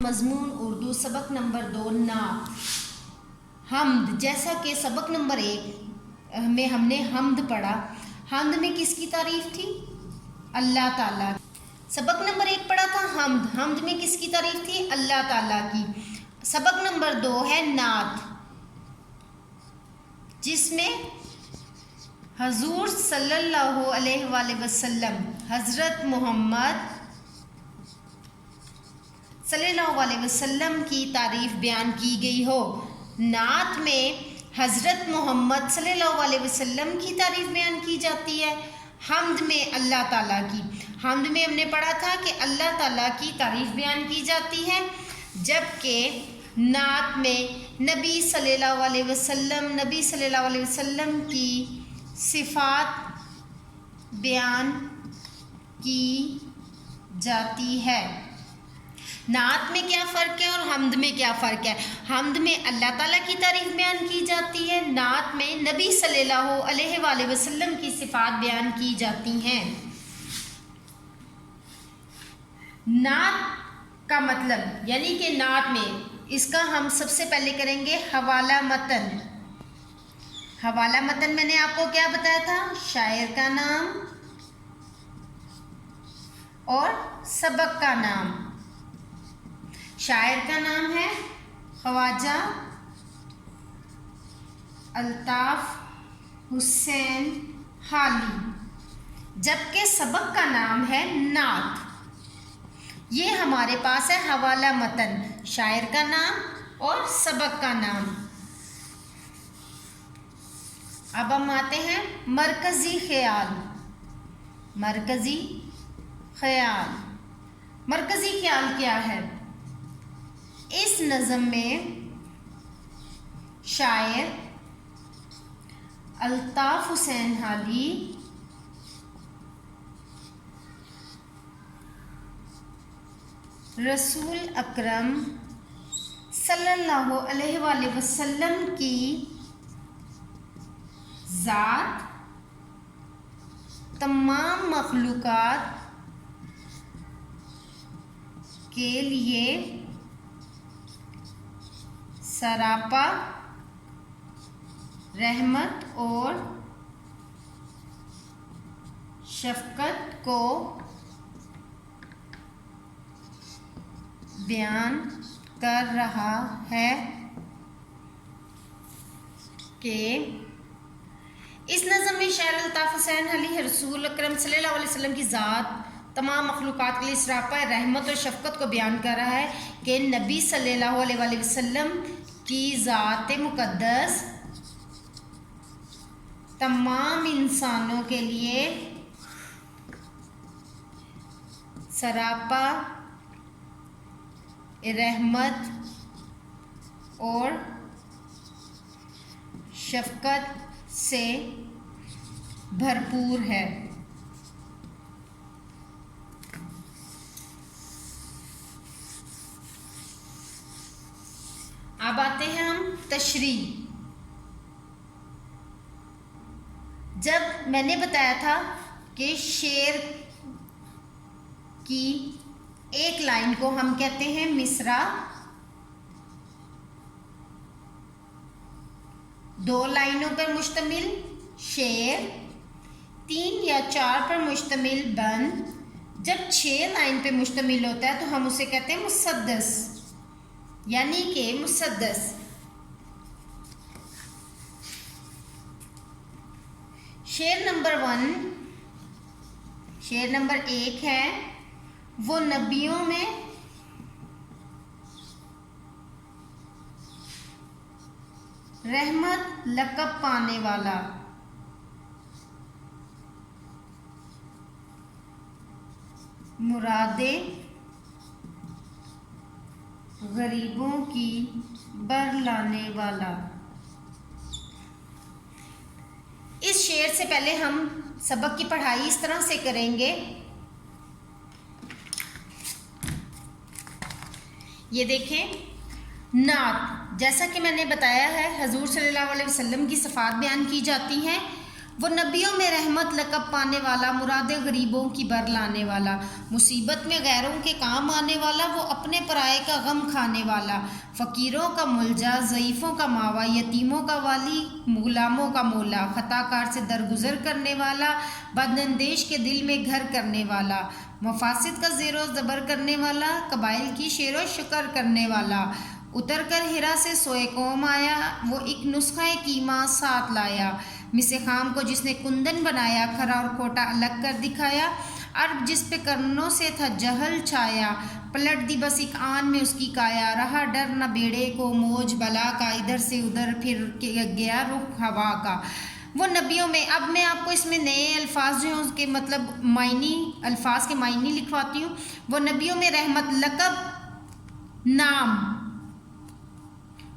مضمون اردو سبق نمبر 2 نعت حمد۔ جیسا کہ سبق نمبر 1 میں ہم نے حمد پڑھا۔ حمد میں کس کی تعریف تھی؟ اللہ تعالیٰ۔ سبق نمبر 1 پڑھا تھا حمد، حمد میں کس کی تعریف تھی؟ اللہ تعالیٰ کی۔ سبق نمبر 2 ہے نعت، جس میں حضور صلی اللہ علیہ وآلہ وسلم، حضرت محمد صلی اللہ علیہ وسلم کی تعریف بیان کی گئی ہو۔ نعت میں حضرت محمد صلی اللہ علیہ وسلم کی تعریف بیان کی جاتی ہے، حمد میں اللہ تعالیٰ کی۔ حمد میں ہم نے پڑھا تھا کہ اللہ تعالیٰ کی تعریف بیان کی جاتی ہے، جبکہ نعت میں نبی صلی اللہ علیہ وسلم کی صفات بیان کی جاتی ہے۔ نعت میں کیا فرق ہے اور حمد میں کیا فرق ہے؟ حمد میں اللہ تعالیٰ کی تعریف بیان کی جاتی ہے، نعت میں نبی صلی اللہ علیہ وآلہ وسلم کی صفات بیان کی جاتی ہیں۔ نعت کا مطلب، یعنی کہ نعت میں اس کا ہم سب سے پہلے کریں گے حوالہ متن۔ حوالہ متن میں نے آپ کو کیا بتایا تھا؟ شاعر کا نام اور سبق کا نام۔ شاعر کا نام ہے خواجہ الطاف حسین حالی، جبکہ سبق کا نام ہے نعت۔ یہ ہمارے پاس ہے حوالہ متن، شاعر کا نام اور سبق کا نام۔ اب ہم آتے ہیں مرکزی خیال۔ مرکزی خیال، مرکزی خیال کیا ہے؟ اس نظم میں شاعر الطاف حسین حالی رسول اکرم صلی اللہ علیہ وآلہ وسلم کی ذات تمام مخلوقات کے لیے سراپا رحمت اور شفقت کو بیان کر رہا ہے کہ اس نظم میں شاعر الطاف حسین حالی رسول اکرم صلی اللہ علیہ وسلم کی ذات تمام مخلوقات کے لیے سراپا رحمت اور شفقت کو بیان کر رہا ہے کہ نبی صلی اللہ علیہ وآلہ وسلم کی ذات مقدس تمام انسانوں کے لیے سراپا رحمت اور شفقت سے بھرپور ہے۔ اب آتے ہیں ہم تشریح۔ جب میں نے بتایا تھا کہ شعر کی ایک لائن کو ہم کہتے ہیں مصرع، 2 لائنوں پر مشتمل شعر، 3 یا 4 پر مشتمل بند، جب 6 لائن پہ مشتمل ہوتا ہے تو ہم اسے کہتے ہیں مسدس، یعنی کہ مسدس۔ شعر نمبر 1 ہے وہ نبیوں میں رحمت لقب پانے والا، مرادیں غریبوں کی بر لانے والا۔ اس شعر سے پہلے ہم سبق کی پڑھائی اس طرح سے کریں گے۔ یہ دیکھیں، نعت، جیسا کہ میں نے بتایا ہے حضور صلی اللہ علیہ وسلم کی صفات بیان کی جاتی ہیں، وہ نبیوں میں رحمت لقب پانے والا، مراد غریبوں کی بر لانے والا، مصیبت میں غیروں کے کام آنے والا، وہ اپنے پرائے کا غم کھانے والا، فقیروں کا ملجا، ضعیفوں کا ماوا، یتیموں کا والی، غلاموں کا مولا، خطا کار سے درگزر کرنے والا، بداندیش کے دل میں گھر کرنے والا، مفاسد کا زیر و زبر کرنے والا، قبائل کی شیر و شکر کرنے والا، اتر کر ہرا سے سوئے قوم آیا، وہ ایک نسخہ کیما ساتھ لایا، مس خام کو جس نے کندن بنایا، کھرا اور کھوٹا الگ کر دکھایا، عرب جس پہ کرنوں سے تھا جہل چھایا، پلٹ دی بس ایک آن میں اس کی کایا، رہا ڈر نہ بیڑے کو موج بلا کا، ادھر سے ادھر پھر گیا رخ ہوا کا۔ وہ نبیوں میں، اب میں آپ کو اس میں نئے الفاظ جو ہیں اس کے مطلب معنی، الفاظ کے معنی لکھواتی ہوں۔ وہ نبیوں میں رحمت لقب، نام،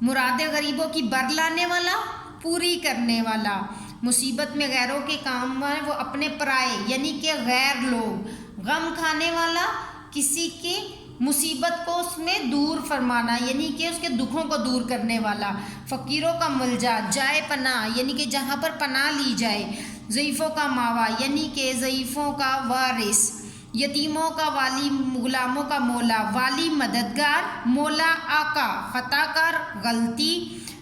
مراد غریبوں کی بر لانے والا، پوری کرنے والا، مصیبت میں غیروں کے کام آئے، وہ اپنے پرائے یعنی کہ غیر لوگ، غم کھانے والا، کسی کی مصیبت کو اس میں دور فرمانا یعنی کہ اس کے دکھوں کو دور کرنے والا، فقیروں کا ملجا، جائے پناہ یعنی کہ جہاں پر پناہ لی جائے، ضعیفوں کا ماوا یعنی کہ ضعیفوں کا وارث، یتیموں کا والی، غلاموں کا مولا، والی مددگار، مولا آقا، خطا کار غلطی،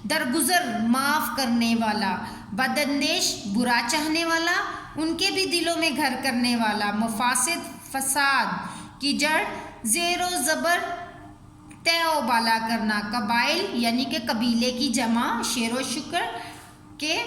درگزر معاف کرنے والا، بداندیش برا چاہنے والا، ان کے بھی دلوں میں گھر کرنے والا، مفاسد فساد کی جڑ، زیر و زبر طے و بالا کرنا، قبائل یعنی کہ قبیلے کی جمع، شیر و شکر کے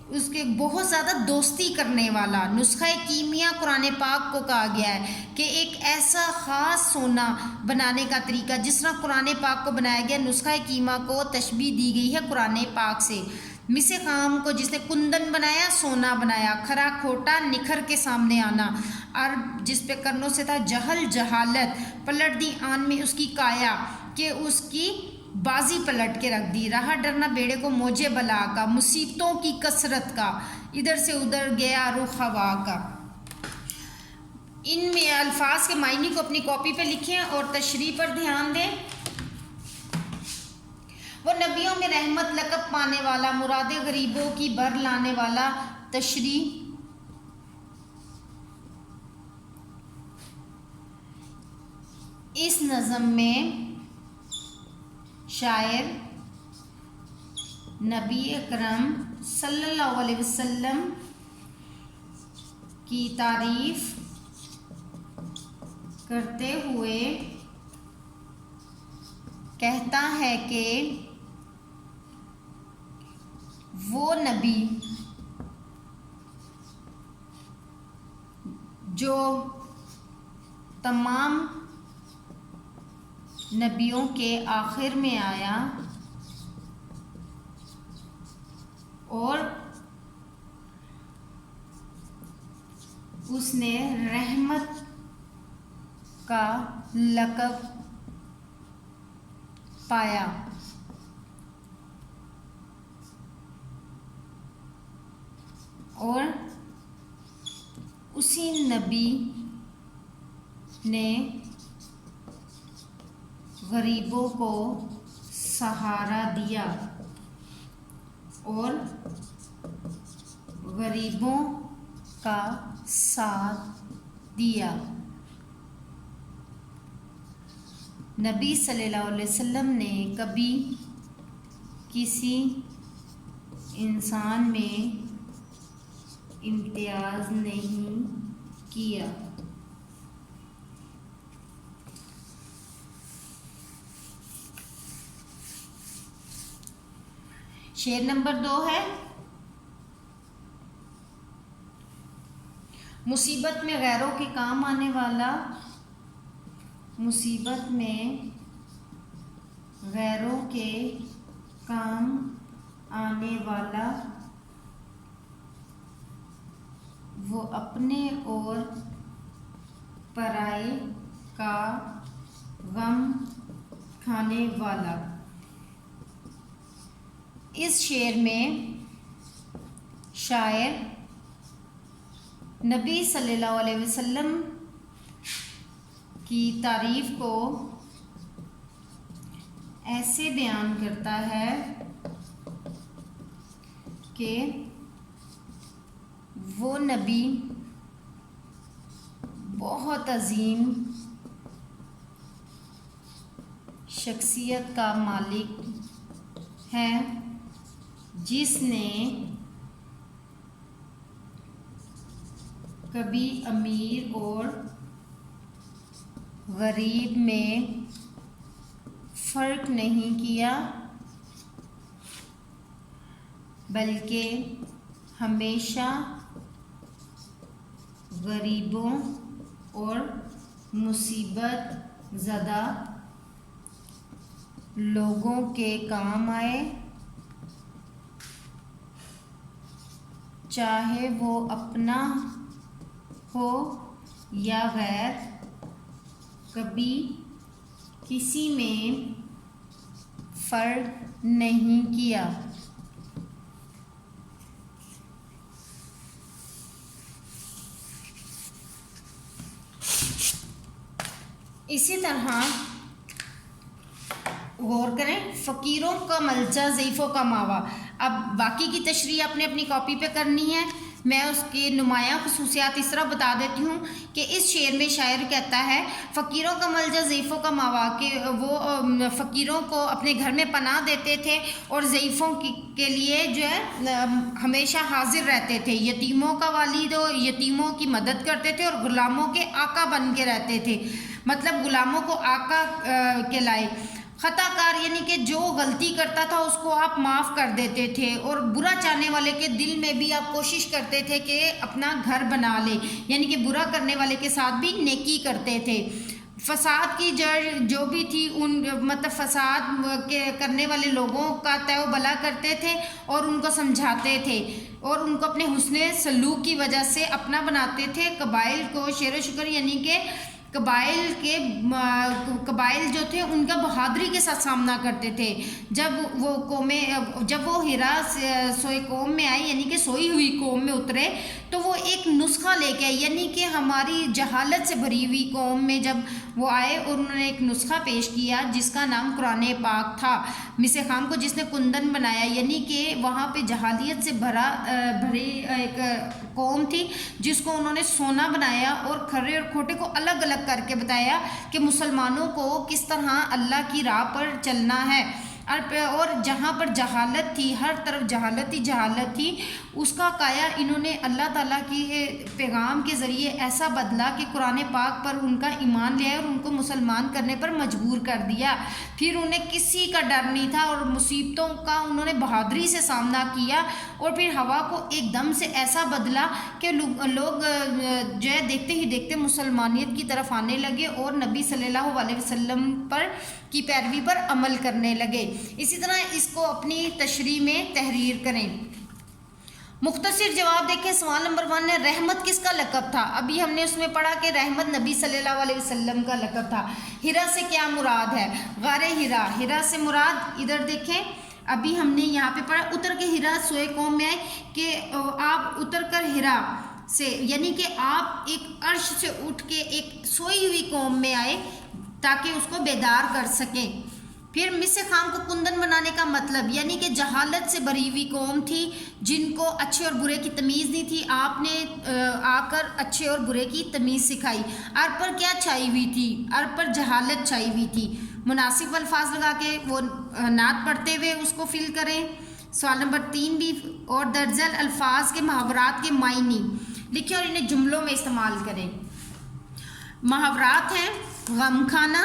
اس کے بہت زیادہ دوستی کرنے والا، نسخہ کیمیا قرآن پاک کو کہا گیا ہے کہ ایک ایسا خاص سونا بنانے کا طریقہ، جس طرح قرآن پاک کو بنایا گیا، نسخہ کیمیا کو تشبیہ دی گئی ہے قرآن پاک سے۔ مس خام کو جس نے کندن بنایا، سونا بنایا، کھرا کھوٹا نکھر کے سامنے آنا، عرب جس پہ کرنوں سے تھا جہل جہالت، پلٹ دی آن میں اس کی کایا کہ اس کی بازی پلٹ کے رکھ دی، رہا ڈرنا بیڑے کو موجے بلا کا، مصیبتوں کی کثرت کا، ادھر سے ادھر گیا رخ ہوا کا۔ ان میں الفاظ کے معنی کو اپنی کاپی پہ لکھیں اور تشریح پر دھیان دیں۔ وہ نبیوں میں رحمت لقب پانے والا، مراد غریبوں کی بر لانے والا، تشریح۔ اس نظم میں شاعر نبی اکرم صلی اللہ علیہ وسلم کی تعریف کرتے ہوئے کہتا ہے کہ وہ نبی جو تمام نبیوں کے آخر میں آیا اور اس نے رحمت کا لقب پایا، اور اسی نبی نے غریبوں کو سہارا دیا اور غریبوں کا ساتھ دیا۔ نبی صلی اللہ علیہ وسلم نے کبھی کسی انسان میں امتیاز نہیں کیا۔ شعر نمبر 2 ہے، مصیبت میں غیروں کے کام آنے والا، مصیبت میں غیروں کے کام آنے والا، وہ اپنے اور پرائے کا غم کھانے والا۔ اس شعر میں شاعر نبی صلی اللہ علیہ وسلم کی تعریف کو ایسے بیان کرتا ہے کہ وہ نبی بہت عظیم شخصیت کا مالک ہے جس نے کبھی امیر اور غریب میں فرق نہیں کیا، بلکہ ہمیشہ غریبوں اور مصیبت زدہ لوگوں کے کام آئے، چاہے وہ اپنا ہو یا غیر، کبھی کسی میں فرق نہیں کیا۔ اسی طرح غور کریں، فقیروں کا ملجا، ضعیفوں کا ماوا۔ اب باقی کی تشریح آپ نے اپنی کاپی پہ کرنی ہے۔ میں اس کی نمایاں خصوصیات اس طرح بتا دیتی ہوں کہ اس شعر میں شاعر کہتا ہے فقیروں کا ملجا، ضعیفوں کا ماوا، کہ وہ فقیروں کو اپنے گھر میں پناہ دیتے تھے اور ضعیفوں کے لیے جو ہے ہمیشہ حاضر رہتے تھے، یتیموں کا والد و یتیموں کی مدد کرتے تھے اور غلاموں کے آقا بن کے رہتے تھے، مطلب غلاموں کو آقا کہلائے۔ خطا کار یعنی کہ جو غلطی کرتا تھا اس کو آپ معاف کر دیتے تھے، اور برا چاہنے والے کے دل میں بھی آپ کوشش کرتے تھے کہ اپنا گھر بنا لے، یعنی کہ برا کرنے والے کے ساتھ بھی نیکی کرتے تھے۔ فساد کی جڑ جو بھی تھی مطلب فساد کرنے والے لوگوں کا تہ و بلا کرتے تھے اور ان کو سمجھاتے تھے اور ان کو اپنے حسن سلوک کی وجہ سے اپنا بناتے تھے۔ قبائل کو شعر و شکر یعنی کہ قبائل جو تھے ان کا بہادری کے ساتھ سامنا کرتے تھے۔ جب وہ ہیرا سوئے قوم میں آئے یعنی کہ سوئی ہوئی قوم میں اترے تو وہ ایک نسخہ لے کے آئے، یعنی کہ ہماری جہالت سے بھری ہوئی قوم میں جب وہ آئے اور انہوں نے ایک نسخہ پیش کیا جس کا نام قرآن پاک تھا۔ مصر خام کو جس نے کندن بنایا، یعنی کہ وہاں پہ جہالیت سے بھری ایک قوم تھی جس کو انہوں نے سونا بنایا اور کھرے اور کھوٹے کو الگ الگ کر کے بتایا کہ مسلمانوں کو کس طرح اللہ کی راہ پر چلنا ہے، اور جہاں پر جہالت تھی، ہر طرف جہالت تھی، اس کا کایا انہوں نے اللہ تعالیٰ کی پیغام کے ذریعے ایسا بدلا کہ قرآن پاک پر ان کا ایمان لیا اور ان کو مسلمان کرنے پر مجبور کر دیا۔ پھر انہیں کسی کا ڈر نہیں تھا اور مصیبتوں کا انہوں نے بہادری سے سامنا کیا، اور پھر ہوا کو ایک دم سے ایسا بدلا کہ لوگ جو ہے دیکھتے ہی دیکھتے مسلمانیت کی طرف آنے لگے اور نبی صلی اللہ علیہ وسلم کی پیروی پر عمل کرنے لگے۔ اسی طرح اس کو اپنی تشریح میں تحریر کریں۔ مختصر جواب دیکھیں۔ سوال نمبر 1 ہے رحمت کس کا لقب تھا؟ ابھی ہم نے اس میں پڑھا کہ رحمت نبی صلی اللہ علیہ وسلم کا لقب تھا۔ ہیرا سے کیا مراد ہے؟ غار ہیرا۔ ہیرا سے مراد ادھر دیکھیں، ابھی ہم نے یہاں پہ پڑھا اتر کے ہیرا سوئے قوم میں آئے، کہ آپ اتر کر ہیرا سے یعنی کہ آپ ایک عرش سے اٹھ کے ایک سوئی ہوئی قوم میں آئے تاکہ اس کو بیدار کر سکیں۔ پھر مصر خام کو کندن بنانے کا مطلب یعنی کہ جہالت سے بھری ہوئی قوم تھی جن کو اچھے اور برے کی تمیز نہیں تھی، آپ نے آ کر اچھے اور برے کی تمیز سکھائی۔ ار پر کیا چھائی ہوئی تھی؟ ار پر جہالت چھائی ہوئی تھی۔ مناسب الفاظ لگا کے وہ نعت پڑھتے ہوئے اس کو فل کریں۔ سوال نمبر 3 بھی اور درجل الفاظ کے محاورات کے معنی لکھیں اور انہیں جملوں میں استعمال کریں۔ محاورات ہیں غم کھانا،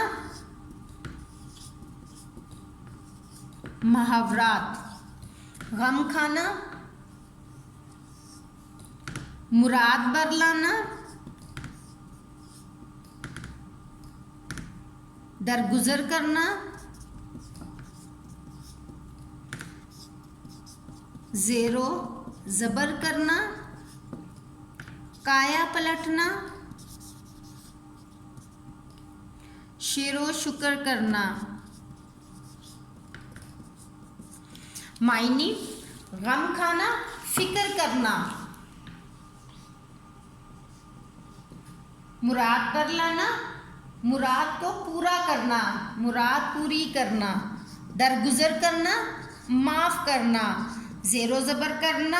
محاورات غم کھانا، مراد برلانا، درگزر کرنا، زیر و زبر کرنا، کایا پلٹنا، شیر و شکر کرنا۔ معنی غم کھانا، فکر کرنا، مراد پر لانا، مراد کو پورا کرنا، مراد پوری کرنا، درگزر کرنا، معاف کرنا، زیر و زبر کرنا،